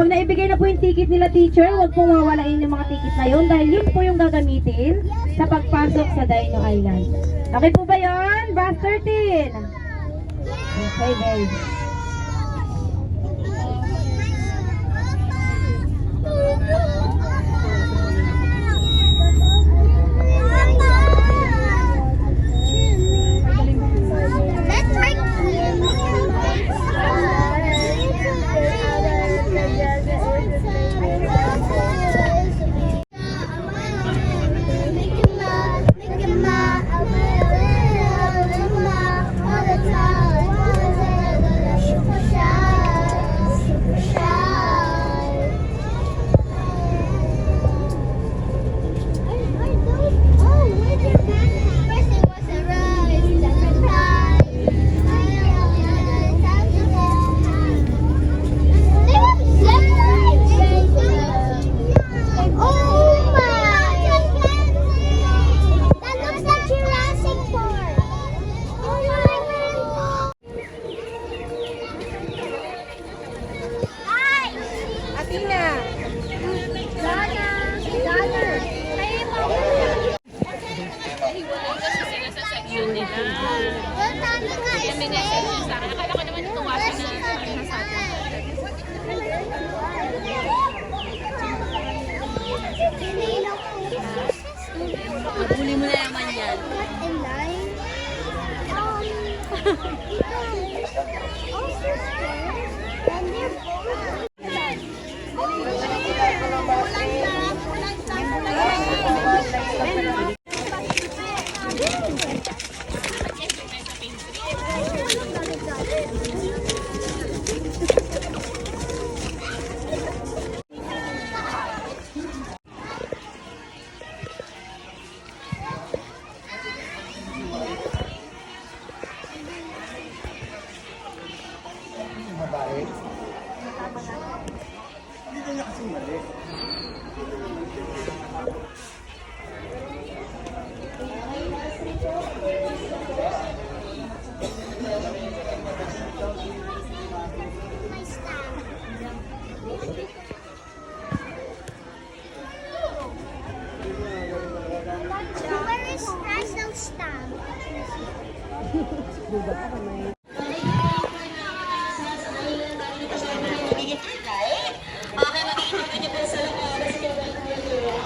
pag naibigay na po yung ticket nila, teacher, huwag pong mawalain yung mga ticket na yun dahil yun po yung gagamitin sa pagpasok sa Dino Island. Okay po ba yun? Bus 13. Okay, very good. Huli mo na naman yan.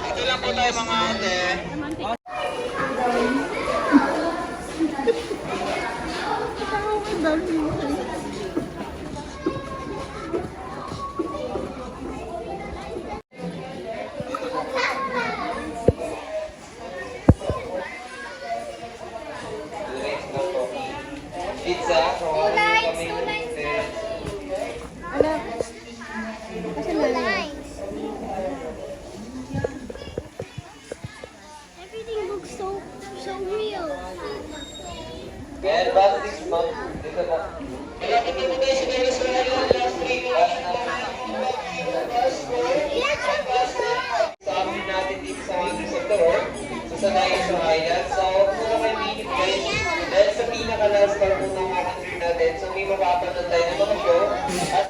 Ito lang po tayo mga ate. Pizza, kawali kami Everything looks so real. Kaya about 6 months, dito na. Kaya kami mo tayo sa Venezuela last week. Sa amin natin dito sa aming sector, sa Dino Island. So, muna kayo minute guys. Dahil sa pinaka-last part po ng calendar natin, so may mapapanood tayo ng mga show. At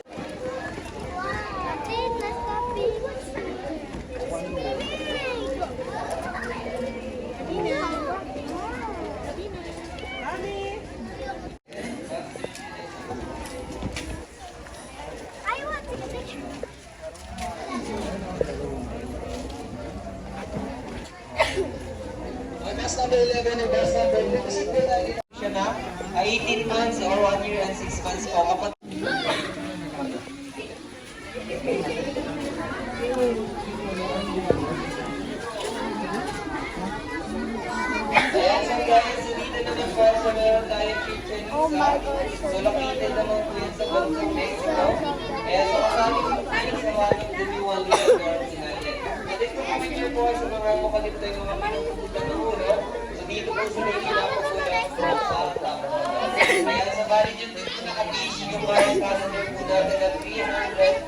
bus number 11 and bus number 6 siya na, 18 months or 1 year and 6 months po. Kapag ayan, so guys, so dito naman po sa meron tayong kitchen isa. So located naman po yan sa Bansang Mexico. Ayan, so kasama po po yung sa mga Dumi-1 Little Garden Island. At ito po picture po sa mga makalito yung mga pinupunta ng ulo. So dito po sa Maynila po po lang po sa Tama. Ayan, sa bali dyan dito naka-fish yung mga calendar po natin at 365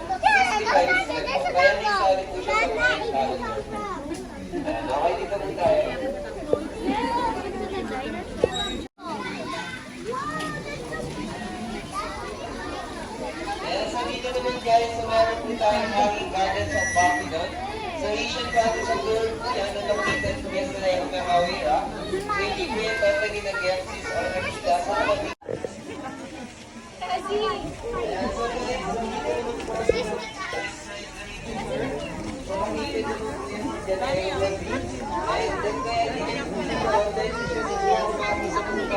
steps. Kaya may sali po siya sa mga calendar. Ayan, okay dito po tayo. Ayan, so dito naman guys, so meron po tayong hanging gardens of Babylon. So Asian gardens of Lord po yan, na located po yan sa Nayang Mahawira. So hindi po yan totally nag-empsis or nag-ista. So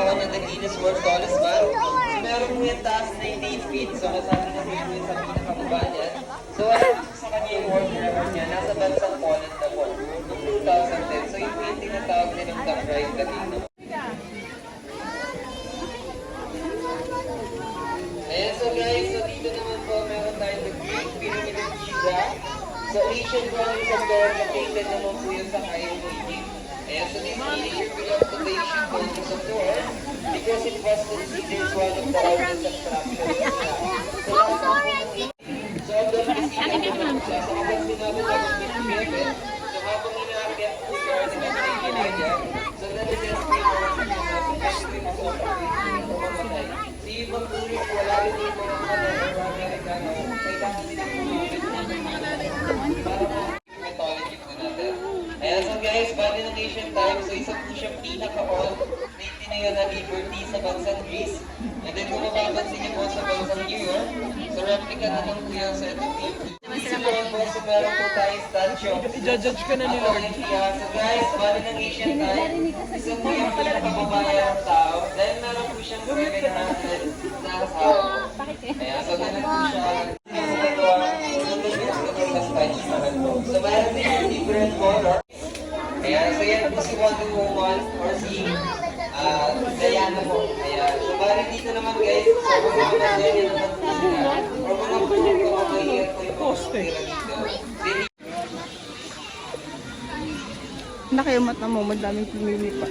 naman ng Guinness World Tallest Man. So, meron po yung taas na 8 feet. So, masabi na po yung sa pinakababa niya. So, wala po sa kanya yung world record niya. Nasa bansang Poland na po. Noong 2010. So, yung po yung tinatawag nilang Top Ride the Kingdom. Ayan, so guys, so dito naman po meron tayong the Great Pyramid of Giza. So, Asian Gardens of Lord, located naman po yun sa Cairo, Egypt. Ayan, so this picture belongs to the Asian Gardens of Lord because it was considered one of the oldest attractions. So, ang doon kasi naman siya. So, kapag sinabi ka mag-Pyramid, so habang inaakyat po siya sa Kanya, so nalilis po yung mga sinabi, so mamatay. So, yung mga tourist, wala rin dito ng mga Amerikano, kailangan nila mythology po natin. Ayan, so guys, bali ng ancient time, so isa po siyang pinaka-old na itinayo na liberty sa bansang Greece. And then kung mapapansin niyo po sa bansang New York, so replica na lang po yan sa ito. Isa po po, so meron po tayong statue. I-judge ka na ni Lord. So guys, bali ng ancient time, isa po yung pinaka-babayan ng tao. Dahil meron po siyang 700 na asawa. Ayan, so ganun po siya. So meron din yung different color. Ayan, so yan po si Wonder Woman or si Diana po. Ayan, so bali dito naman guys, so kung mga ganyan naman po sila, or mga po mga mahirap po yung mga tira dito. Nakiumat na mo, madaming pumili pa.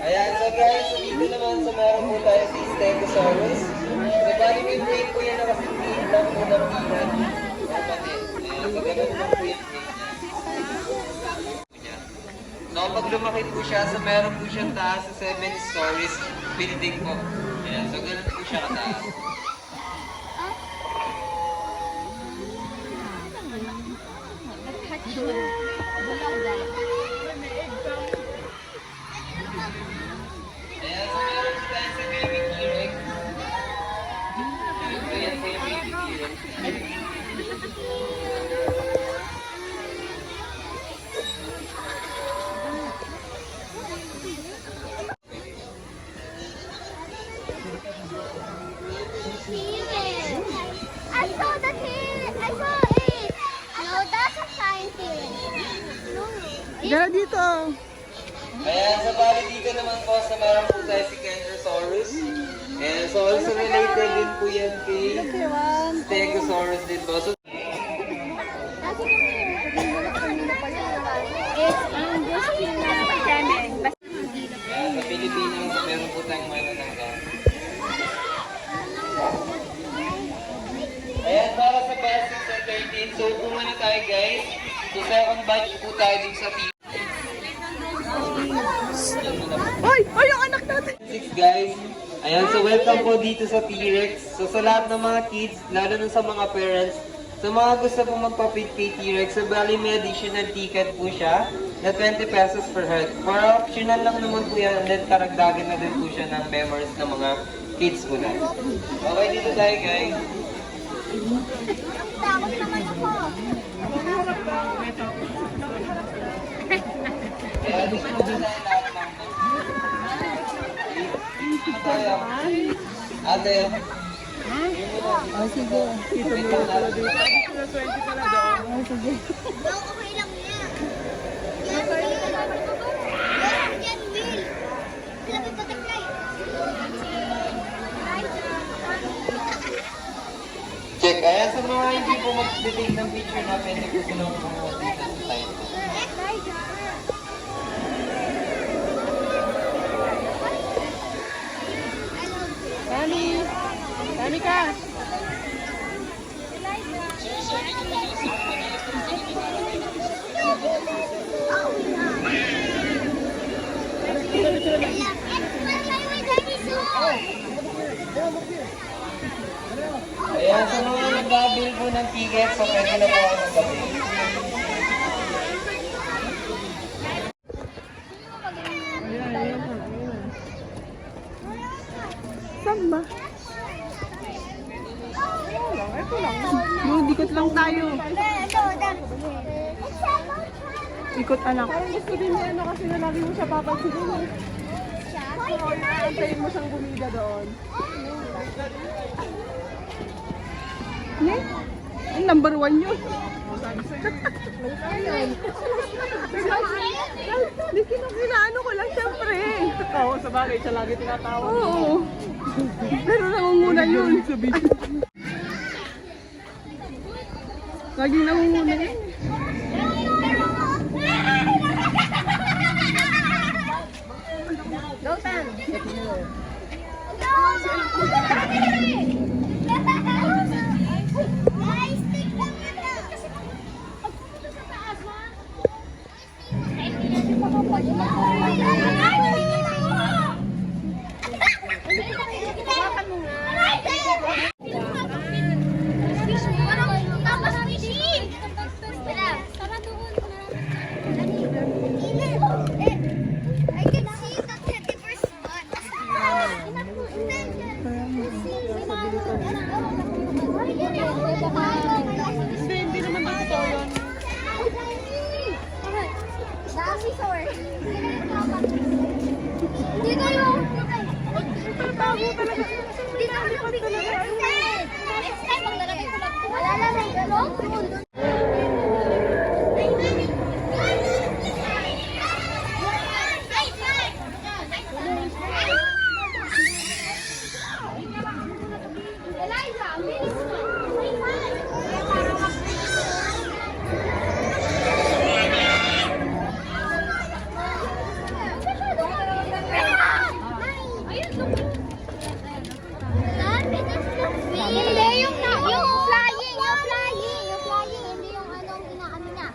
Ayan, so guys, so dito naman sa meron po tayo si Stegosaurus. So bali may brain po yan na kasi brain lang po ng pinan. Ayan, so ganun lang po yung brain niya. So pag lumaki po siya, so meron po siyang taas sa 7 stories building po. Ayan, so ganun po siya kataas. Ayan, so meron po tayo sa baby T-Rex. Ayan, so yan po yung baby T-Rex. I saw the T-Rex. I saw it. No, that's a giant T-Rex. No. Gara dito. Ayan, sa bali dito naman po sa meron po tayo si Kentrosaurus. And so also related din po yan kay Stegosaurus din po. So, ayan, sa Pilipinas, meron po tayong meron ng gan. Ayan, para sa basic sa 13. So, kung ano tayo guys. So, second batch po tayo din sa team. Ay! Ay, yung anak natin! 6 guys. Ayan, so welcome po dito sa T-Rex. So sa lahat ng mga kids, lalo na sa mga parents, sa mga gusto po magpa-feed kay T-Rex, so bali may additional ticket po siya na 20 pesos per head. For optional lang naman po yan, and then karagdagan na din po siya ng memories ng mga kids po na. Okay, dito tayo guys. Takot naman ako. Ayan, dito po tayo lahat ng tayo. Ate. Oh, sige. Wait lang natin. Oh, sige. No, okay lang yan. Yan, Will. Yan, Will. Sila may butterfly. sa mga hindi po mag-take ng picture na pwede po silang kumuha dito sa side. Dami. Dami ka. Ayan, sa mga nag-bill po ng ticket, so pwede na po ako mag-bill. Saan ba? Ito lang. Dikot lang tayo. Ikot anak. Parang gusto din niya ano kasi na lagi mo siya papagsinin. Antayin mo siyang gumida doon. Ne? Ang number 1 yun. Hindi kinaano ko lang siyempre. Oo, sa bagay siya lagi tinatawag. Oo. Pero nangunguna yun. Laging nangunguna yun. Lotan. I can see the teddy bear spot. Hindi naman dito yun. Dinosaur. Dito yung... Tago talaga. Dito yung bigyan. Next time, maglalagay ko lang. Malalagay ka lang? Eliza, ang bilis mo. Hindi, yung flying, hindi yung anong inaano niya.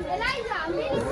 Eliza, ang bilis